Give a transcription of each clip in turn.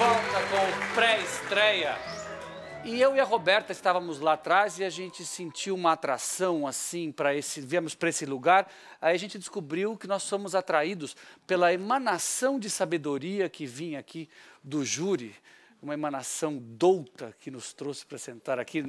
volta com pré-estreia. E eu e a Roberta estávamos lá atrás e a gente sentiu uma atração assim viemos para esse lugar. Aí a gente descobriu que nós somos atraídos pela emanação de sabedoria que vinha aqui do júri. Uma emanação douta que nos trouxe para sentar aqui.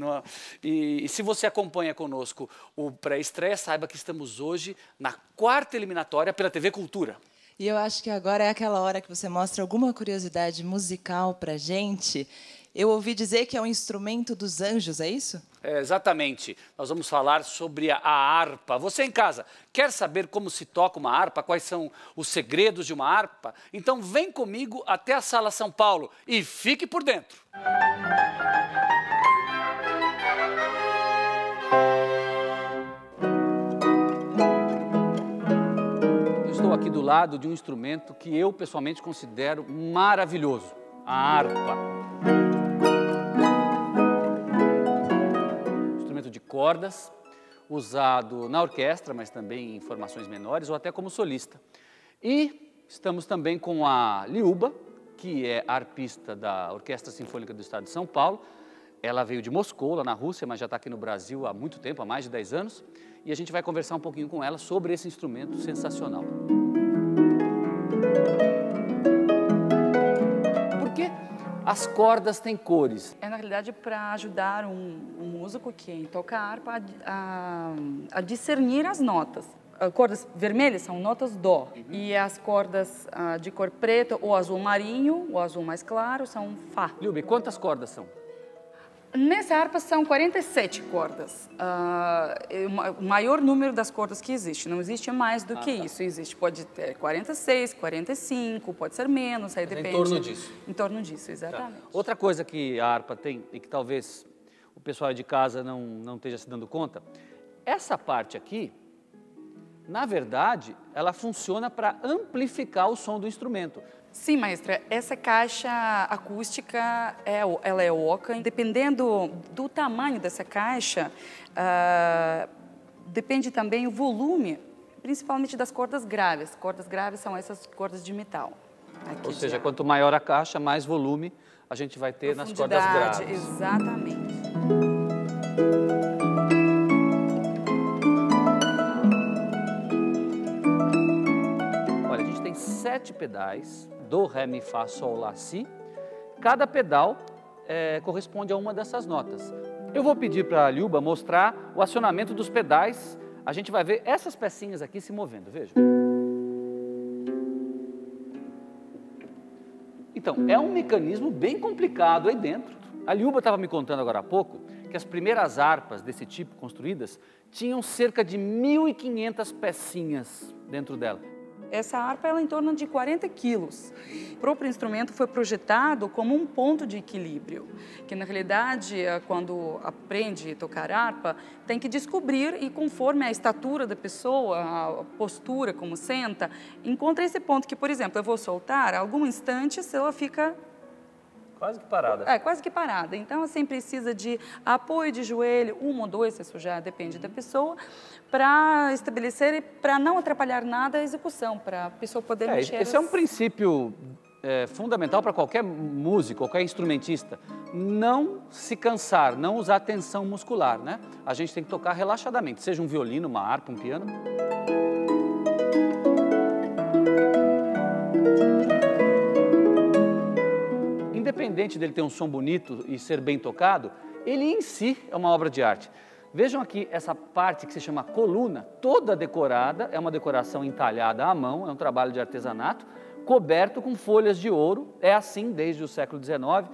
E se você acompanha conosco o pré-estreia, saiba que estamos hoje na 4ª eliminatória pela TV Cultura. E eu acho que agora é aquela hora que você mostra alguma curiosidade musical para a gente. Eu ouvi dizer que é um instrumento dos anjos, é isso? É, exatamente. Nós vamos falar sobre a harpa. Você em casa, quer saber como se toca uma harpa? Quais são os segredos de uma harpa? Então vem comigo até a Sala São Paulo e fique por dentro. Eu estou aqui do lado de um instrumento que eu pessoalmente considero maravilhoso, a harpa. De cordas, usado na orquestra, mas também em formações menores ou até como solista. E estamos também com a Liuba, que é arpista da Orquestra Sinfônica do Estado de São Paulo. Ela veio de Moscou, lá na Rússia, mas já está aqui no Brasil há muito tempo, há mais de 10 anos. E a gente vai conversar um pouquinho com ela sobre esse instrumento sensacional. As cordas têm cores. É, na realidade, para ajudar um músico que toca harpa a discernir as notas. Cordas vermelhas são notas dó. E as cordas de cor preta, ou azul marinho, ou azul mais claro, são fá. Liuba, quantas cordas são? Nessa harpa são 47 cordas. O maior número das cordas que existe. Não existe mais do que isso. Existe, pode ter 46, 45, pode ser menos, aí depende. Em torno disso. Em torno disso, exatamente. Tá. Outra coisa que a harpa tem, e que talvez o pessoal de casa não esteja se dando conta, essa parte aqui, na verdade, ela funciona para amplificar o som do instrumento. Sim, maestra, essa caixa acústica, ela é oca. Dependendo do tamanho dessa caixa, depende também o volume, principalmente das cordas graves. Cordas graves são essas cordas de metal. Ou seja, quanto maior a caixa, mais volume a gente vai ter nas cordas graves. Exatamente. Olha, a gente tem 7 pedais. Do, Ré, Mi, Fá, Sol, Lá, Si. Cada pedal corresponde a uma dessas notas. Eu vou pedir para a Liuba mostrar o acionamento dos pedais. A gente vai ver essas pecinhas aqui se movendo, veja. Então, é um mecanismo bem complicado aí dentro. A Liuba estava me contando agora há pouco que as primeiras harpas desse tipo construídas tinham cerca de 1.500 pecinhas dentro dela. Essa harpa ela é em torno de 40 quilos. O próprio instrumento foi projetado como um ponto de equilíbrio, que na realidade, quando aprende a tocar harpa, tem que descobrir e conforme a estatura da pessoa, a postura, como senta, encontra esse ponto que, por exemplo, eu vou soltar, algum instante ela fica... Quase que parada. Quase que parada. Então, assim, precisa de apoio de joelho, 1 ou 2, isso já depende da pessoa, para estabelecer e para não atrapalhar nada a execução, para a pessoa poder mexer. Esse é um princípio fundamental para qualquer músico, qualquer instrumentista. Não se cansar, não usar tensão muscular, né? A gente tem que tocar relaxadamente, seja um violino, uma harpa, um piano. Independente dele ter um som bonito e ser bem tocado, ele em si é uma obra de arte. Vejam aqui essa parte que se chama coluna, toda decorada, é uma decoração entalhada à mão, é um trabalho de artesanato, coberto com folhas de ouro, é assim desde o século XIX,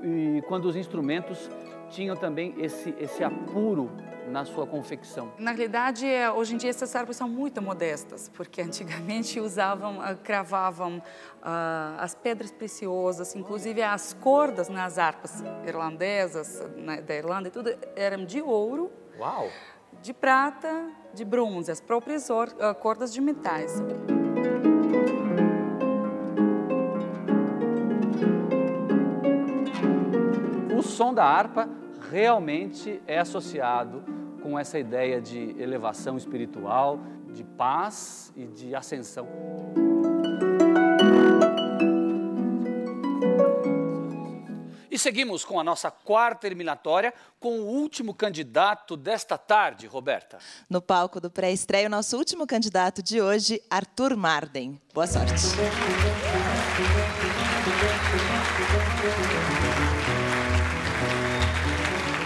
e quando os instrumentos tinham também esse apuro na sua confecção. Na realidade, hoje em dia essas harpas são muito modestas, porque antigamente cravavam as pedras preciosas, inclusive as cordas nas harpas irlandesas, da Irlanda e tudo, eram de ouro, Uau. De prata, de bronze, as próprias cordas de metais. O som da harpa realmente é associado com essa ideia de elevação espiritual, de paz e de ascensão. E seguimos com a nossa quarta eliminatória, com o último candidato desta tarde, Roberta. No palco do pré-estreia, o nosso último candidato de hoje, Arthur Marden. Boa sorte.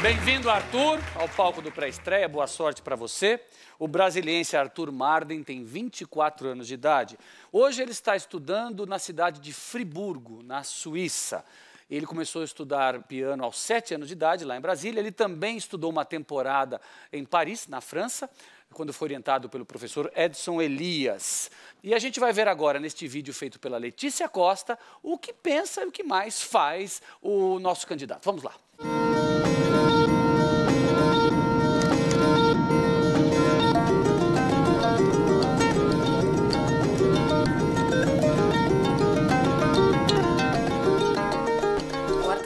Bem-vindo, Arthur, ao palco do pré-estreia. Boa sorte para você. O brasiliense Arthur Marden tem 24 anos de idade. Hoje ele está estudando na cidade de Friburgo, na Suíça. Ele começou a estudar piano aos 7 anos de idade, lá em Brasília. Ele também estudou uma temporada em Paris, na França, quando foi orientado pelo professor Edson Elias. E a gente vai ver agora, neste vídeo feito pela Letícia Costa, o que pensa e o que mais faz o nosso candidato. Vamos lá.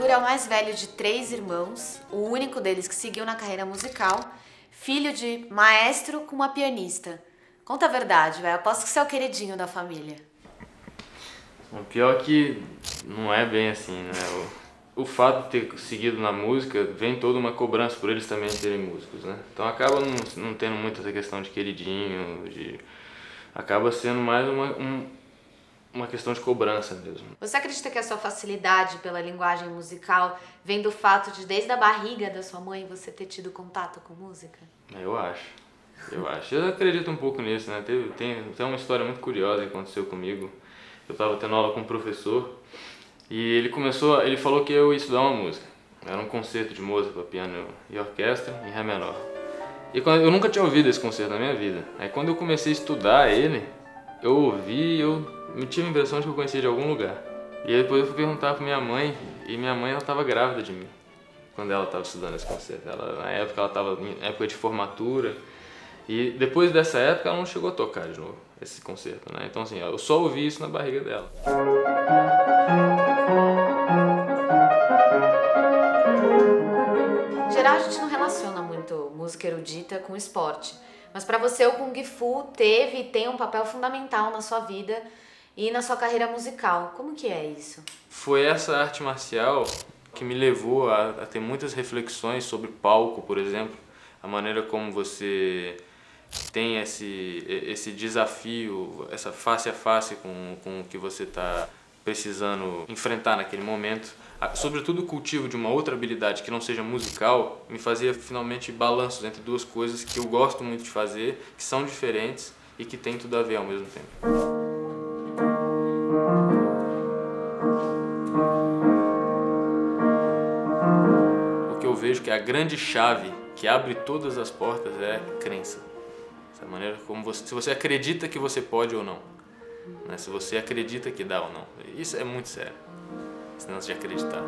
É o mais velho de 3 irmãos, o único deles que seguiu na carreira musical, filho de maestro com uma pianista. Conta a verdade, velho. Aposto que você é o queridinho da família. O pior é que não é bem assim, né? O fato de ter seguido na música vem toda uma cobrança por eles também serem músicos, né? Então acaba não tendo muito essa questão de queridinho, acaba sendo mais uma questão de cobrança mesmo. Você acredita que a sua facilidade pela linguagem musical vem do fato de, desde a barriga da sua mãe, você ter tido contato com música? Eu acho. Eu acredito um pouco nisso, né? Tem uma história muito curiosa que aconteceu comigo. Eu estava tendo aula com um professor e ele falou que eu ia estudar uma música. Era um concerto de Mozart para piano e orquestra em Ré menor. E eu nunca tinha ouvido esse concerto na minha vida. Aí quando eu comecei a estudar ele, eu ouvi, eu tive a impressão de que eu conhecia de algum lugar. E aí depois eu fui perguntar pra minha mãe, e minha mãe ela estava grávida de mim, quando ela estava estudando esse concerto. Na época ela estava em época de formatura, e depois dessa época ela não chegou a tocar de novo esse concerto, né? Então assim, eu só ouvi isso na barriga dela. Em geral, a gente não relaciona muito música erudita com esporte. Mas para você o Kung Fu teve e tem um papel fundamental na sua vida e na sua carreira musical. Como que é isso? Foi essa arte marcial que me levou a ter muitas reflexões sobre palco, por exemplo. A maneira como você tem esse desafio, essa face a face com o que você está precisando enfrentar naquele momento. Sobretudo o cultivo de uma outra habilidade que não seja musical me fazia finalmente balanços entre duas coisas que eu gosto muito de fazer, que são diferentes e que têm tudo a ver ao mesmo tempo. O que eu vejo que é a grande chave que abre todas as portas é a crença. Essa maneira como se você acredita que você pode ou não, né? Se você acredita que dá ou não. Isso é muito sério. Esse negócio de acreditar.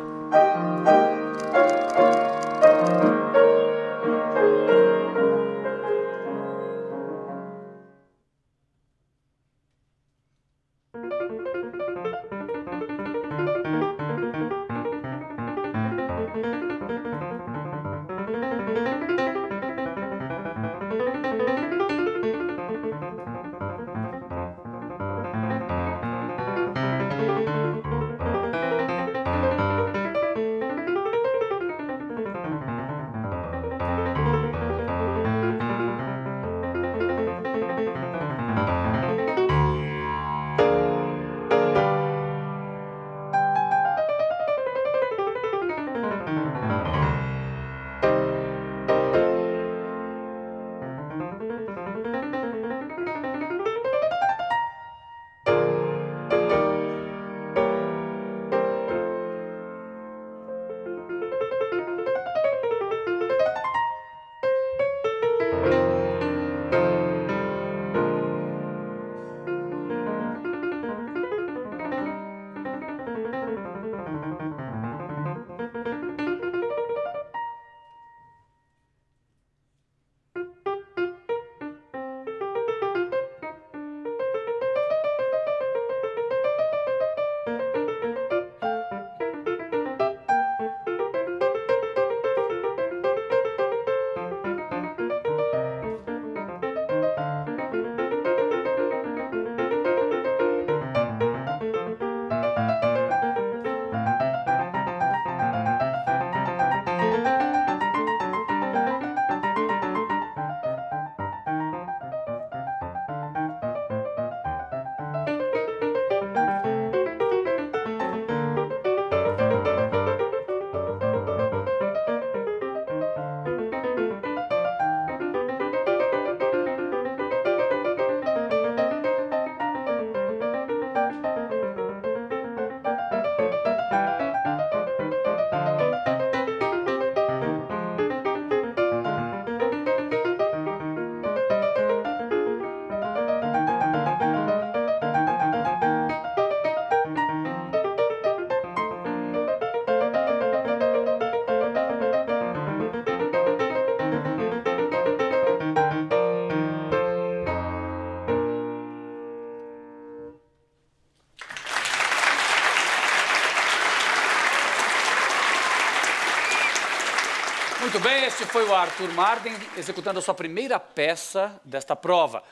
Muito bem, este foi o Arthur Marden executando a sua primeira peça desta prova.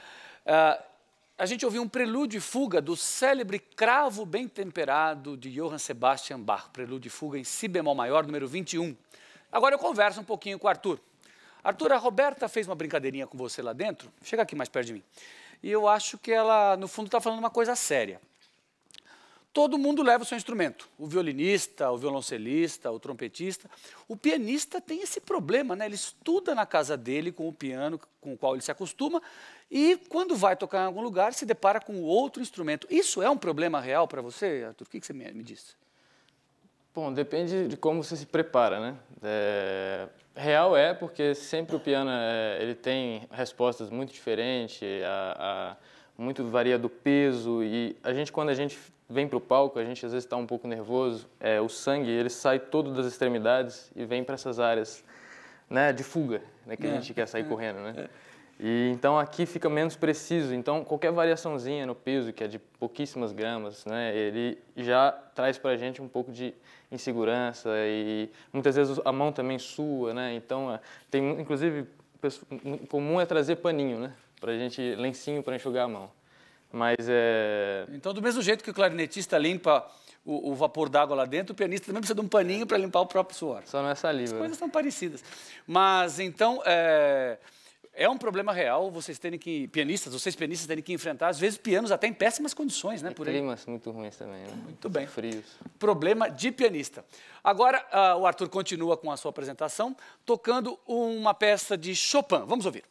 A gente ouviu um prelúdio e fuga do célebre Cravo Bem Temperado de Johann Sebastian Bach, prelúdio e fuga em si bemol maior, número 21. Agora eu converso um pouquinho com o Arthur. Arthur, a Roberta fez uma brincadeirinha com você lá dentro, chega aqui mais perto de mim, e eu acho que ela, no fundo, está falando uma coisa séria. Todo mundo leva o seu instrumento, o violinista, o violoncelista, o trompetista. O pianista tem esse problema, né? Ele estuda na casa dele com o piano com o qual ele se acostuma e quando vai tocar em algum lugar se depara com outro instrumento. Isso é um problema real para você, Arthur? O que você me disse? Bom, depende de como você se prepara, né? Real é porque sempre o piano ele tem respostas muito diferentes, muito varia do peso e quando a gente vem para o palco, a gente às vezes está um pouco nervoso, o sangue ele sai todo das extremidades e vem para essas áreas, né, de fuga, né, que a gente quer sair correndo, né? E então aqui fica menos preciso, então qualquer variaçãozinha no peso, que é de pouquíssimas gramas, né, ele já traz para a gente um pouco de insegurança e muitas vezes a mão também sua, né? Então tem inclusive comum é trazer paninho, né, para a gente lencinho para enxugar a mão. Mas Então, do mesmo jeito que o clarinetista limpa o vapor d'água lá dentro, o pianista também precisa de um paninho para limpar o próprio suor. Só não é saliva. As coisas são parecidas. Mas, então, é um problema real vocês terem que... vocês pianistas terem que enfrentar, às vezes, pianos até em péssimas condições, né? E por aí. climas muito ruins também, né? Muito bem. Frios. Problema de pianista. Agora, o Arthur continua com a sua apresentação, tocando uma peça de Chopin. Vamos ouvir.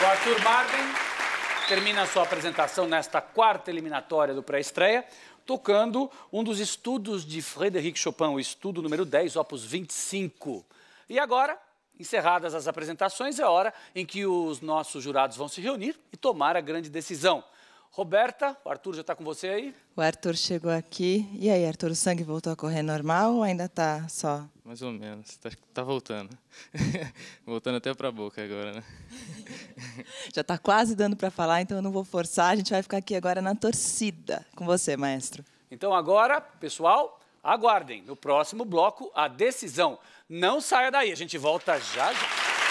O Arthur Marden termina a sua apresentação nesta quarta eliminatória do pré-estreia, tocando um dos estudos de Frédéric Chopin, o estudo número 10, opus 25. E agora, encerradas as apresentações, é a hora em que os nossos jurados vão se reunir e tomar a grande decisão. Roberta, o Arthur já está com você aí? O Arthur chegou aqui. E aí, Arthur, o sangue voltou a correr normal ou ainda está só? Mais ou menos, tá voltando. Voltando até pra boca agora, né? Já está quase dando para falar, então eu não vou forçar. A gente vai ficar aqui agora na torcida. Com você, maestro. Então agora, pessoal, aguardem. No próximo bloco, a decisão. Não saia daí, a gente volta já já.